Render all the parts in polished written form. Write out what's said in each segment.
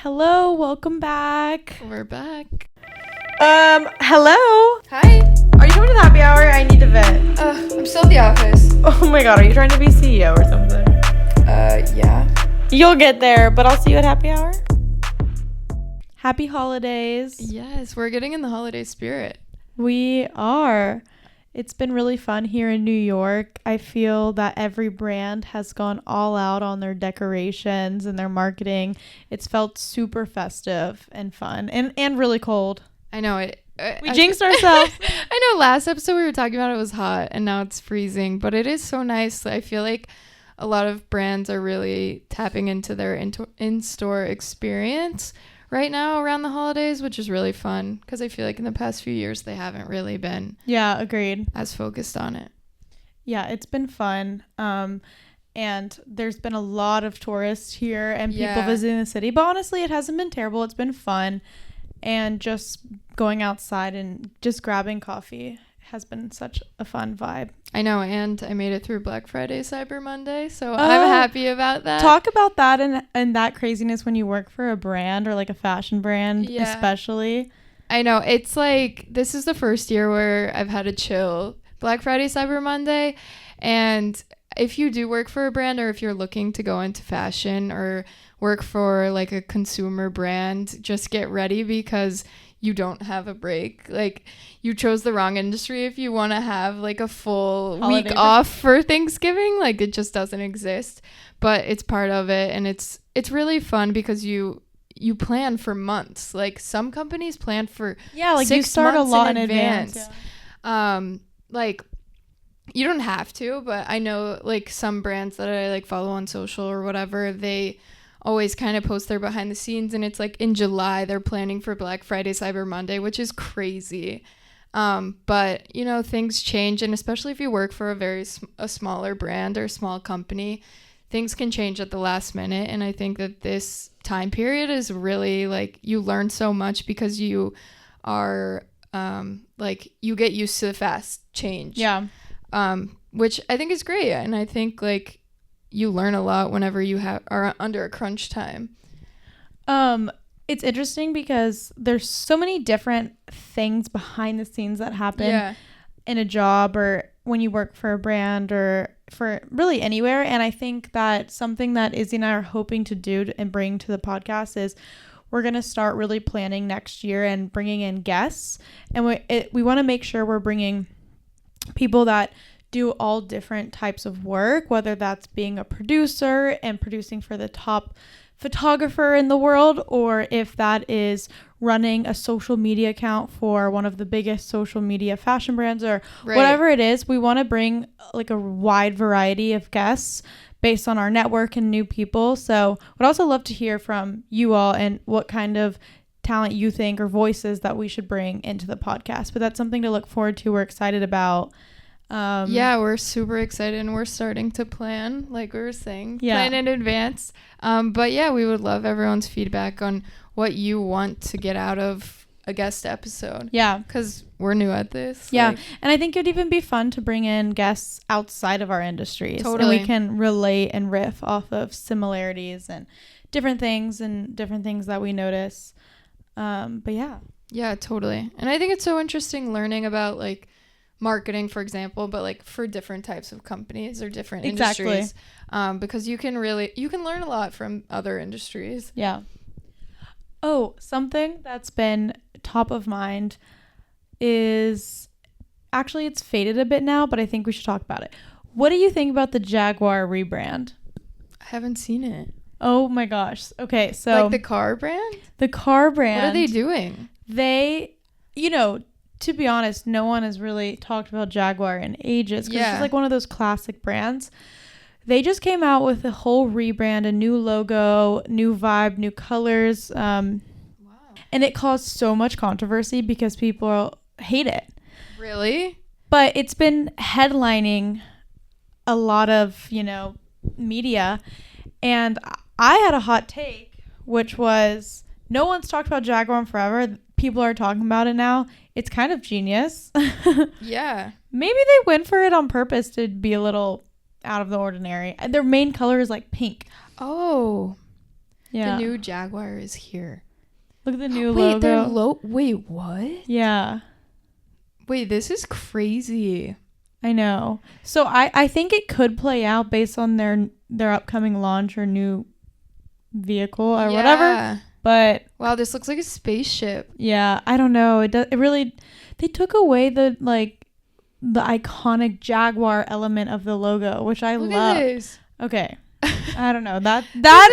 Hello, welcome back. We're back. Hello? Hi. Are you coming to the happy hour? I need to vent. I'm still at the office. Oh my god, are you trying to be CEO or something? Yeah. You'll get there, but I'll see you at happy hour. Happy holidays. Yes, we're getting in the holiday spirit. We are. It's been really fun here in New York. I feel that every brand has gone all out on their decorations and their marketing. It's felt super festive and fun and really cold. I know it. We jinxed ourselves. I know last episode we were talking about it was hot and now it's freezing, but it is so nice. I feel like a lot of brands are really tapping into their in-store experience right now around the holidays, which is really fun because I feel like in the past few years they haven't really been agreed, as focused on it. Yeah, it's been fun. And there's been a lot of tourists here and people visiting the city, but honestly it hasn't been terrible. It's been fun, and just going outside and just grabbing coffee has been such a fun vibe. I know, and I made it through Black Friday, Cyber Monday, so I'm happy about that. Talk about that and that craziness when you work for a brand or like a fashion brand, especially. I know, it's like this is the first year where I've had a chill Black Friday, Cyber Monday, and if you do work for a brand or if you're looking to go into fashion or work for like a consumer brand, just get ready because you don't have a break. Like, you chose the wrong industry if you want to have like a full week off for Thanksgiving. Like, it just doesn't exist, but it's part of it, and it's really fun because you plan for months. Like, some companies plan for 6 you start a months lot in advance. Yeah. Like, you don't have to, but I know like some brands that I like follow on social or whatever, they always kind of post their behind the scenes, and it's like in July they're planning for Black Friday, Cyber Monday, which is crazy. But you know, things change, and especially if you work for a smaller brand or small company, things can change at the last minute. And I think that this time period is really like, you learn so much because you are like, you get used to the fast change. Which I think is great, and I think like you learn a lot whenever you are under a crunch time. It's interesting because there's so many different things behind the scenes that happen in a job or when you work for a brand or for really anywhere. And I think that something that Izzy and I are hoping to do and bring to the podcast is we're going to start really planning next year and bringing in guests. And we want to make sure we're bringing people that do all different types of work, whether that's being a producer and producing for the top photographer in the world, or if that is running a social media account for one of the biggest social media fashion brands, or whatever it is. We want to bring like a wide variety of guests based on our network and new people. So would also love to hear from you all and what kind of talent you think or voices that we should bring into the podcast. But that's something to look forward to. We're excited about. We're super excited, and we're starting to plan, like we were saying, plan in advance. But yeah, we would love everyone's feedback on what you want to get out of a guest episode. Yeah, because we're new at this. Yeah, and I think it'd even be fun to bring in guests outside of our industries. Totally. And we can relate and riff off of similarities and different things that we notice. But yeah, totally. And I think it's so interesting learning about like marketing, for example, but like for different types of companies or different industries, because you can learn a lot from other industries. Something that's been top of mind is actually, it's faded a bit now, but I think we should talk about it. What do you think about the Jaguar rebrand? I haven't seen it. Oh my gosh. Okay, so like the car brand what are they doing? To be honest, no one has really talked about Jaguar in ages because it's like one of those classic brands. They just came out with a whole rebrand, a new logo, new vibe, new colors. And it caused so much controversy because people hate it. Really? But it's been headlining a lot of, media. And I had a hot take, which was no one's talked about Jaguar in forever. People are talking about it now. It's kind of genius. Yeah. Maybe they went for it on purpose to be a little out of the ordinary. Their main color is like pink. Oh. Yeah. The new Jaguar is here. Look at the new logo. Wait, what? Yeah. Wait, this is crazy. I know. So I think it could play out based on their upcoming launch or new vehicle or whatever. But wow, this looks like a spaceship. Yeah, I don't know. It really, they took away the iconic Jaguar element of the logo, which I love. Look at this. Okay. I don't know. That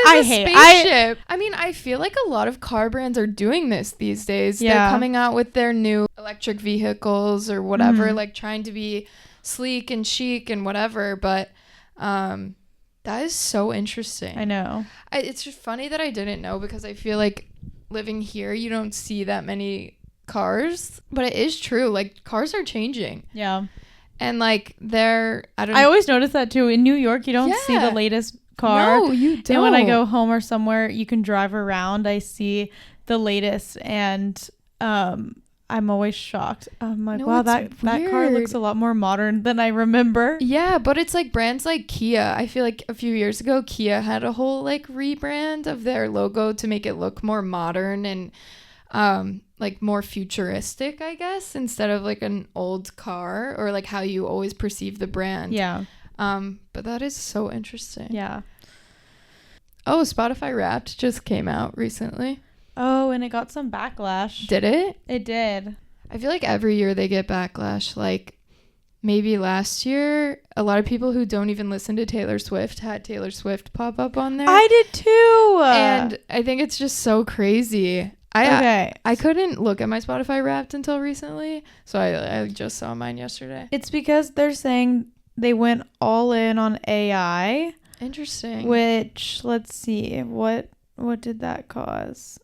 I hate. Spaceship. I mean, I feel like a lot of car brands are doing this these days. Yeah. They're coming out with their new electric vehicles or whatever, like trying to be sleek and chic and whatever, but that is so interesting. I know. It's just funny that I didn't know, because I feel like living here, you don't see that many cars, but it is true. Like, cars are changing. Yeah. And like I always notice that too. In New York, you don't see the latest car. No, you don't. And when I go home or somewhere, you can drive around, I see the latest, and I'm always shocked. I'm like, wow, that car looks a lot more modern than I remember. Yeah, but it's like brands like Kia. I feel like a few years ago, Kia had a whole like rebrand of their logo to make it look more modern and like more futuristic, I guess, instead of like an old car or like how you always perceive the brand. Yeah. But that is so interesting. Yeah. Oh, Spotify Wrapped just came out recently. Oh, and it got some backlash. Did it? It did. I feel like every year they get backlash. Like maybe last year, a lot of people who don't even listen to Taylor Swift had Taylor Swift pop up on there. I did too. And I think it's just so crazy. I couldn't look at my Spotify Wrapped until recently, so I just saw mine yesterday. It's because they're saying they went all in on AI. Interesting. Which, let's see, what did that cause?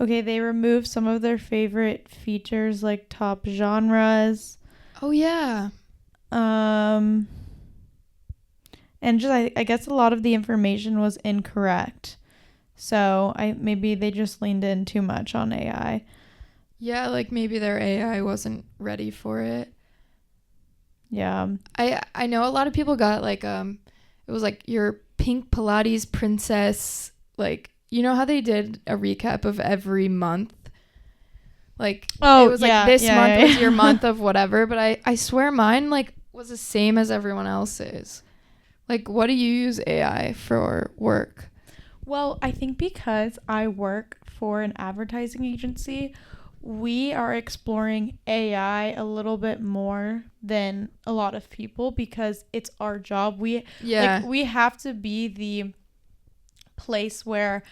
Okay, they removed some of their favorite features like top genres. Oh yeah. And just I guess a lot of the information was incorrect. So maybe they just leaned in too much on AI. Yeah, like maybe their AI wasn't ready for it. Yeah. I know a lot of people got like it was like your pink Pilates princess, like, you know how they did a recap of every month? Like, it was like this month was your month of whatever, but I swear mine like was the same as everyone else's. Like, what do you use AI for work? Well, I think because I work for an advertising agency, we are exploring AI a little bit more than a lot of people because it's our job. We have to be the place where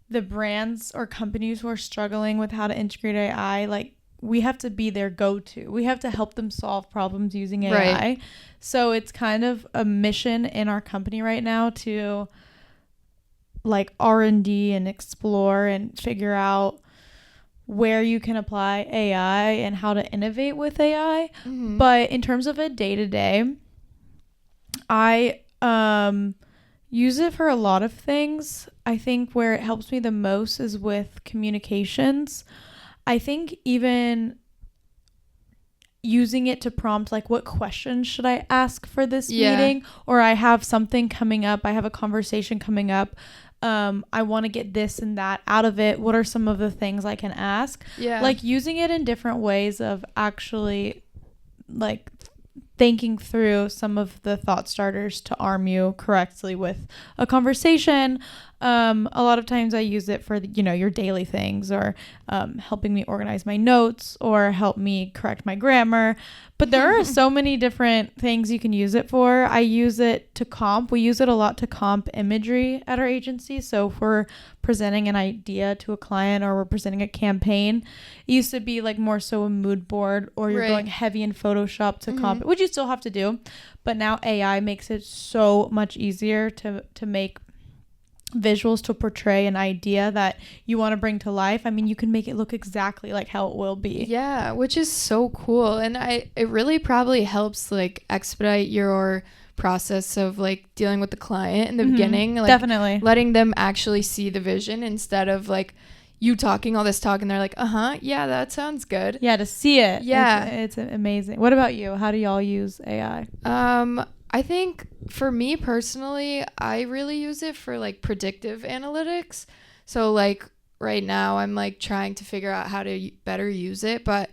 the brands or companies who are struggling with how to integrate AI, like, we have to be their go-to. We have to help them solve problems using AI. Right. So it's kind of a mission in our company right now to like R&D and explore and figure out where you can apply AI and how to innovate with AI. Mm-hmm. But in terms of a day-to-day, I use it for a lot of things. I think where it helps me the most is with communications. I think even using it to prompt like, what questions should I ask for this meeting? Or I have something coming up. I have a conversation coming up. I want to get this and that out of it. What are some of the things I can ask? Yeah. Like using it in different ways of actually like thinking through some of the thought starters to arm you correctly with a conversation. A lot of times I use it for, your daily things or helping me organize my notes or help me correct my grammar. But there are so many different things you can use it for. I use it to comp. We use it a lot to comp imagery at our agency. So if we're presenting an idea to a client or we're presenting a campaign, it used to be like more so a mood board or you're going heavy in Photoshop to comp it, which you still have to do. But now AI makes it so much easier to make visuals to portray an idea that you want to bring to life. I mean, you can make it look exactly like how it will be. Yeah, which is so cool. And it really probably helps like expedite your process of like dealing with the client in the beginning. Like, definitely. Letting them actually see the vision instead of like you talking all this talk and they're like, yeah, that sounds good. Yeah, to see it. Yeah. It's amazing. What about you? How do y'all use AI? I think for me personally, I really use it for like predictive analytics. So like right now I'm like trying to figure out how to better use it, but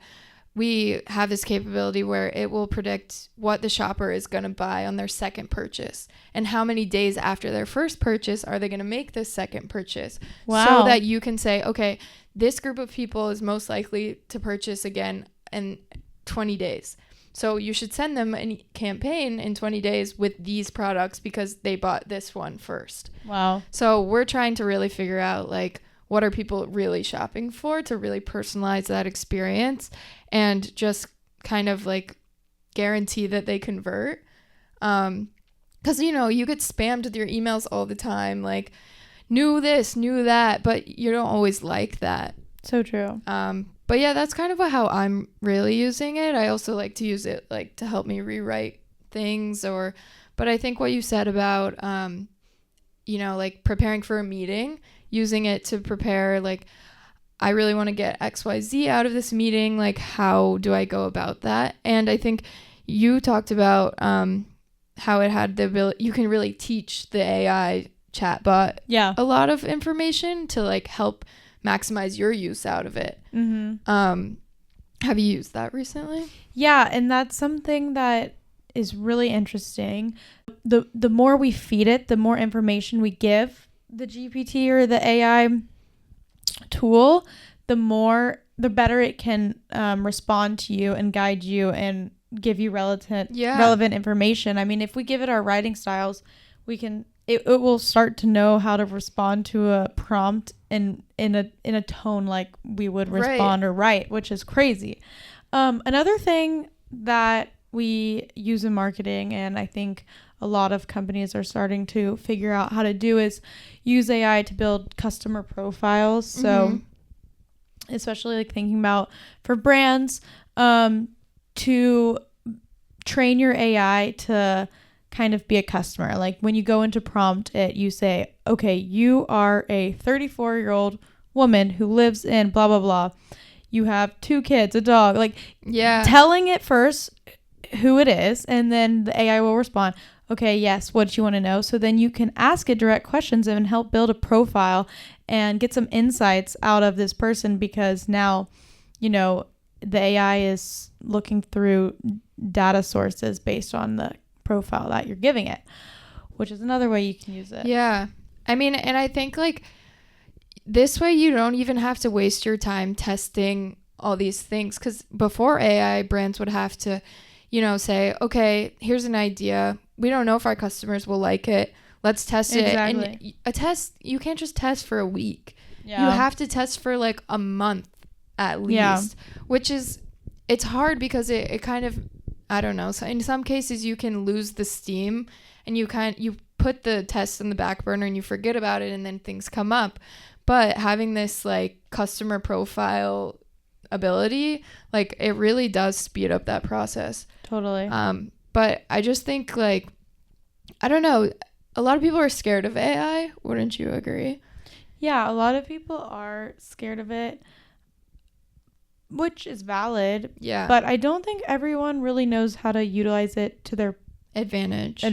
we have this capability where it will predict what the shopper is going to buy on their second purchase and how many days after their first purchase are they going to make this second purchase. Wow. So that you can say, okay, this group of people is most likely to purchase again in 20 days. So you should send them a campaign in 20 days with these products because they bought this one first. Wow. So we're trying to really figure out like what are people really shopping for to really personalize that experience and just kind of like guarantee that they convert. Because, you know, you get spammed with your emails all the time, like new this, new that, but you don't always like that. So true. But yeah, that's kind of how I'm really using it. I also like to use it like to help me rewrite things but I think what you said about, you know, like preparing for a meeting, using it to prepare, like, I really want to get XYZ out of this meeting. Like, how do I go about that? And I think you talked about how it had the ability, you can really teach the AI chatbot a lot of information to like help maximize your use out of it. Have you used that recently? Yeah, and that's something that is really interesting. The more we feed it, the more information we give the GPT or the AI tool, the better it can respond to you and guide you and give you relevant information. I mean, if we give it our writing styles, it will start to know how to respond to a prompt in a tone like we would respond or write, which is crazy. Another thing that we use in marketing, and I think a lot of companies are starting to figure out how to do, is use AI to build customer profiles. So especially like thinking about for brands, to train your AI to kind of be a customer. Like when you go into prompt it, you say, okay, you are a 34-year-old woman who lives in blah, blah, blah. You have 2 kids, a dog, like telling it first who it is. And then the AI will respond, okay, yes, what do you want to know? So then you can ask it direct questions and help build a profile and get some insights out of this person, because now, you know, the AI is looking through data sources based on the profile that you're giving it, which is another way you can use it. Yeah. I mean, and I think like this way you don't even have to waste your time testing all these things, because before AI, brands would have to, you know, say, okay, here's an idea. We don't know if our customers will like it. Let's test it. And a test, you can't just test for a week. You have to test for like a month at least, which is, it's hard because it kind of, I don't know. So in some cases you can lose the steam and you put the test in the back burner and you forget about it and then things come up. But having this like customer profile ability, like it really does speed up that process. Totally. But I just think like, I don't know, a lot of people are scared of AI. Wouldn't you agree? Yeah, a lot of people are scared of it, which is valid. Yeah. But I don't think everyone really knows how to utilize it to their advantage.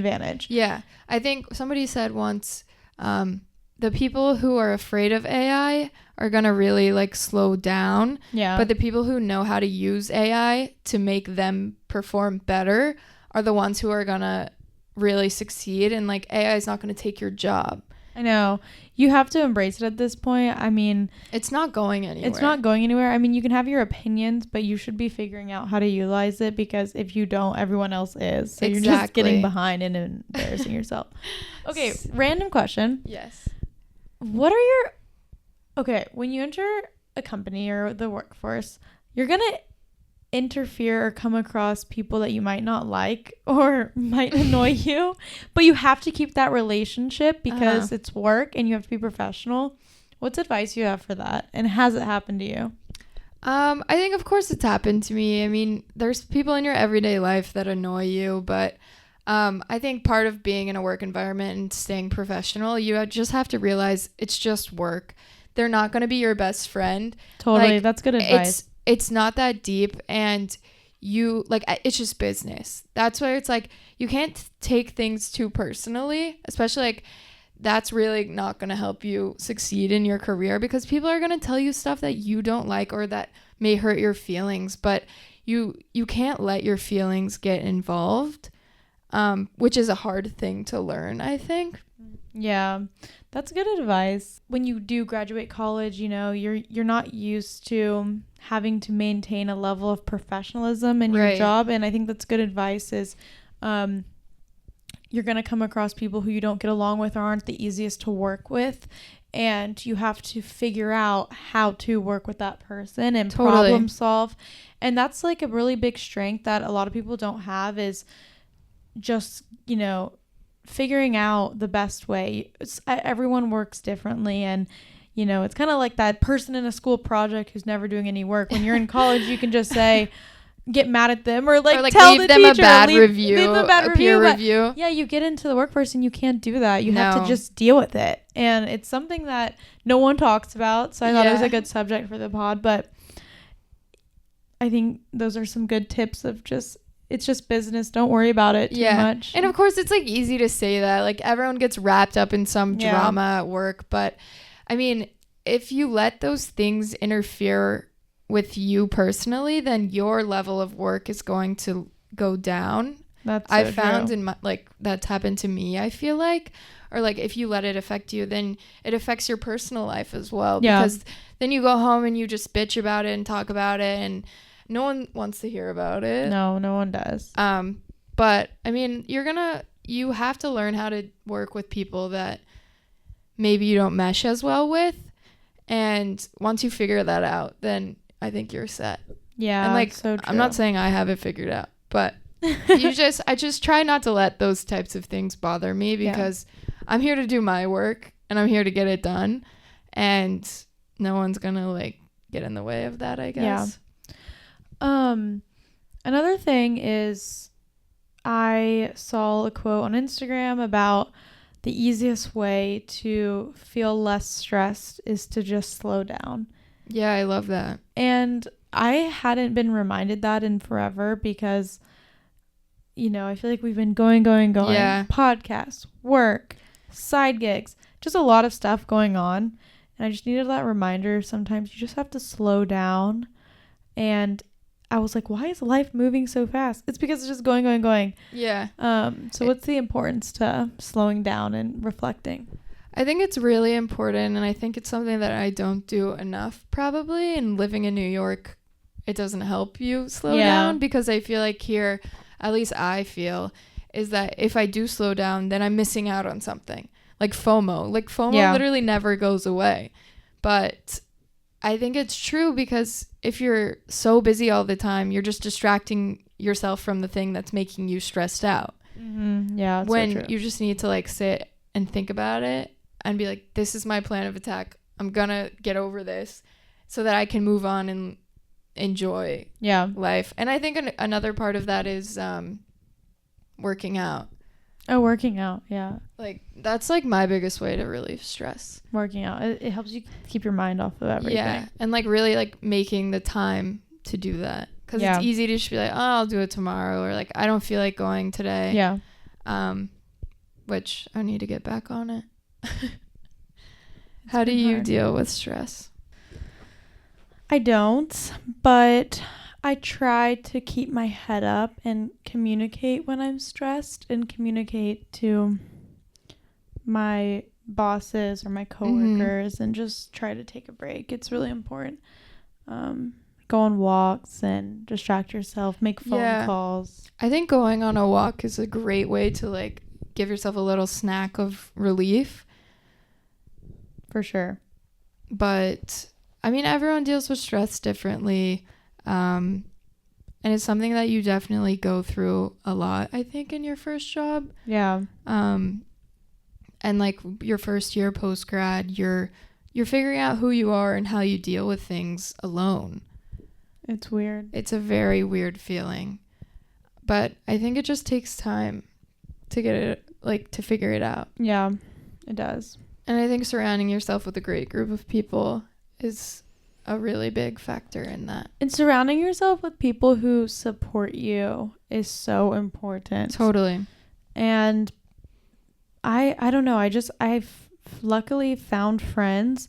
Yeah. I think somebody said once, the people who are afraid of AI are going to really like slow down. Yeah. But the people who know how to use AI to make them perform better are the ones who are going to really succeed. And like AI is not going to take your job. I know. You have to embrace it at this point. I mean, it's not going anywhere. I mean, you can have your opinions, but you should be figuring out how to utilize it, because if you don't, everyone else is. So you're just getting behind and embarrassing yourself. Okay, random question. Yes. What are when you enter a company or the workforce, you're going to interfere or come across people that you might not like or might annoy you, but you have to keep that relationship because it's work and you have to be professional. What's advice you have for that? And has it happened to you? I think of course it's happened to me. I mean, there's people in your everyday life that annoy you, but I think part of being in a work environment and staying professional, you just have to realize it's just work. They're not going to be your best friend. Totally. That's good advice. It's not that deep, and it's just business. That's why it's like you can't take things too personally, especially like that's really not going to help you succeed in your career, because people are going to tell you stuff that you don't like or that may hurt your feelings, but you can't let your feelings get involved, which is a hard thing to learn, I think. Yeah, that's good advice. When you do graduate college, you know, you're not used to having to maintain a level of professionalism in your job, and I think that's good advice. Is you're going to come across people who you don't get along with or aren't the easiest to work with, and you have to figure out how to work with that person and problem solve. And that's like a really big strength that a lot of people don't have, is just, you know, figuring out the best way. Everyone works differently, and you know, it's kind of like that person in a school project who's never doing any work. When you're in college, you can just say, get mad at them, or like tell the them teacher, a bad review, leave a bad peer review. Yeah, you get into the workforce and you can't do that. You have to just deal with it, and it's something that no one talks about. So I thought it was a good subject for the pod, but I think those are some good tips of just, it's just business. Don't worry about it too much. And of course, it's like easy to say that. Like everyone gets wrapped up in some drama at work, but I mean, if you let those things interfere with you personally, then your level of work is going to go down. That's so I've found true. in my, like, that's happened to me, I feel like. Or like if you let it affect you, then it affects your personal life as well. Because then you go home and you just bitch about it and talk about it, and no one wants to hear about it. No one does. But I mean, you have to learn how to work with people that maybe you don't mesh as well with. And once you figure that out, then I think you're set. Yeah. And like, so true. I'm not saying I have it figured out, but I just try not to let those types of things bother me, because I'm here to do my work and I'm here to get it done, and no one's gonna like get in the way of that, I guess. Another thing is, I saw a quote on Instagram about the easiest way to feel less stressed is to just slow down. Yeah, I love that. And I hadn't been reminded that in forever, because, you know, I feel like we've been going. Yeah. Podcasts, work, side gigs, just a lot of stuff going on. And I just needed that reminder. Sometimes you just have to slow down. And I was like, why is life moving so fast? It's because it's just going. Yeah. So what's the importance to slowing down and reflecting? I think it's really important, and I think it's something that I don't do enough, probably. And living in New York, it doesn't help you slow down, because I feel like here, at least I feel, is that if I do slow down, then I'm missing out on something. Like FOMO. Like FOMO literally never goes away. But I think it's true, because if you're so busy all the time, you're just distracting yourself from the thing that's making you stressed out. Mm-hmm. Yeah. When so true. you just need to like sit and think about it and be like, this is my plan of attack. I'm gonna get over this so that I can move on and enjoy life. And I think another part of that is working out. Oh, working out. Yeah. Like that's like my biggest way to relieve stress. Working out. It helps you keep your mind off of everything. Yeah. And like really like making the time to do that. Because it's easy to just be like, oh, I'll do it tomorrow. Or like, I don't feel like going today. Yeah. Which I need to get back on it. How do you deal with stress? I don't, but I try to keep my head up and communicate when I'm stressed, and communicate to my bosses or my coworkers, and just try to take a break. It's really important. Go on walks and distract yourself, make phone calls. I think going on a walk is a great way to like give yourself a little snack of relief. For sure. But I mean, everyone deals with stress differently. And it's something that you definitely go through a lot, I think, in your first job. Yeah. And like your first year post grad, you're figuring out who you are and how you deal with things alone. It's weird. It's a very weird feeling. But I think it just takes time to get it, like, to figure it out. Yeah, it does. And I think surrounding yourself with a great group of people is a really big factor in that. And surrounding yourself with people who support you is so important. Totally. And I don't know. I've luckily found friends,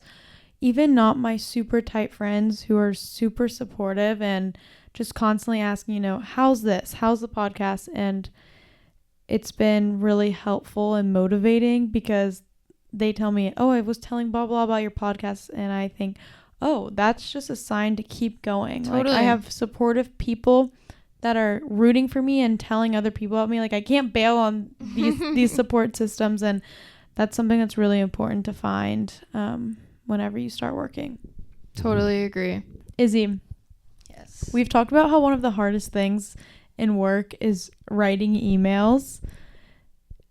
even not my super tight friends, who are super supportive and just constantly asking, how's this? How's the podcast? And it's been really helpful and motivating because they tell me, oh, I was telling blah, blah about your podcast. And I think, oh, that's just a sign to keep going. Totally. Like, I have supportive people that are rooting for me and telling other people about me. Like, I can't bail on these support systems, and that's something that's really important to find whenever you start working. Totally agree. Izzy, yes, we've talked about how one of the hardest things in work is writing emails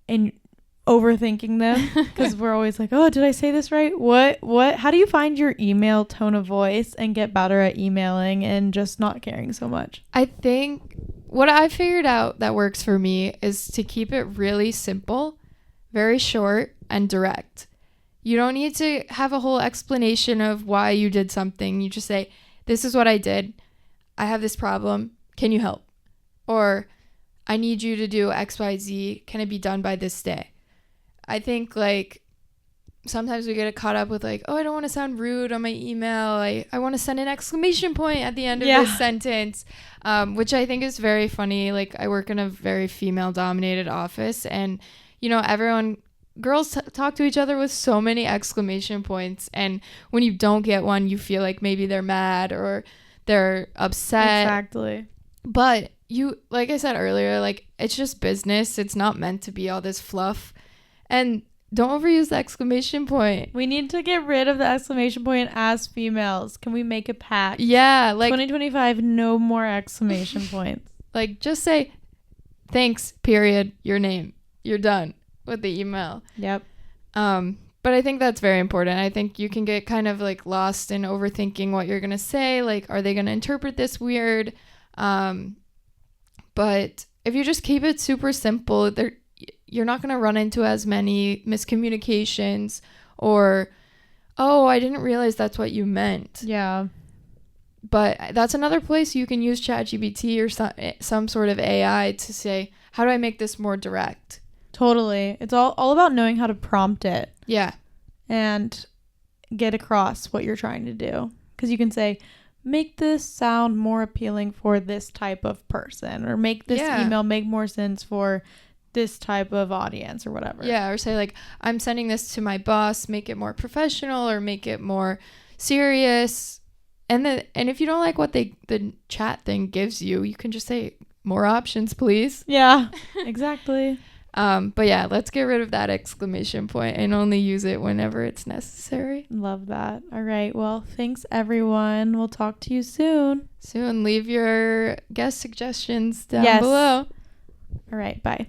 and overthinking them, because we're always like, oh, did I say this right? What how do you find your email tone of voice and get better at emailing and just not caring so much? I think what I figured out that works for me is to keep it really simple, very short and direct. You don't need to have a whole explanation of why you did something. You just say, this is what I did. I have this problem. Can you help? Or I need you to do XYZ. Can it be done by this day? I think like sometimes we get caught up with like, oh, I don't want to sound rude on my email. I want to send an exclamation point at the end of this sentence, which I think is very funny. Like, I work in a very female dominated office, and girls talk to each other with so many exclamation points. And when you don't get one, you feel like maybe they're mad or they're upset. Exactly. But like I said earlier, like, it's just business. It's not meant to be all this fluff. And don't overuse the exclamation point. We need to get rid of the exclamation point as females. Can we make a pact? Yeah. Like 2025, no more exclamation points. Like, just say, thanks, period, your name. You're done with the email. Yep. But I think that's very important. I think you can get kind of like lost in overthinking what you're going to say. Like, are they going to interpret this weird? But if you just keep it super simple, you're not going to run into as many miscommunications or, oh, I didn't realize that's what you meant. Yeah. But that's another place you can use ChatGPT or some sort of AI to say, how do I make this more direct? Totally. It's all about knowing how to prompt it. Yeah. And get across what you're trying to do. Because you can say, make this sound more appealing for this type of person, or make this email make more sense for this type of audience, or whatever. Yeah. Or say like, I'm sending this to my boss, make it more professional or make it more serious. And if you don't like what the chat thing gives you, you can just say more options, please. Yeah, exactly. But yeah, let's get rid of that exclamation point and only use it whenever it's necessary. Love that. All right. Well, thanks everyone. We'll talk to you soon. Leave your guest suggestions down below. All right. Bye.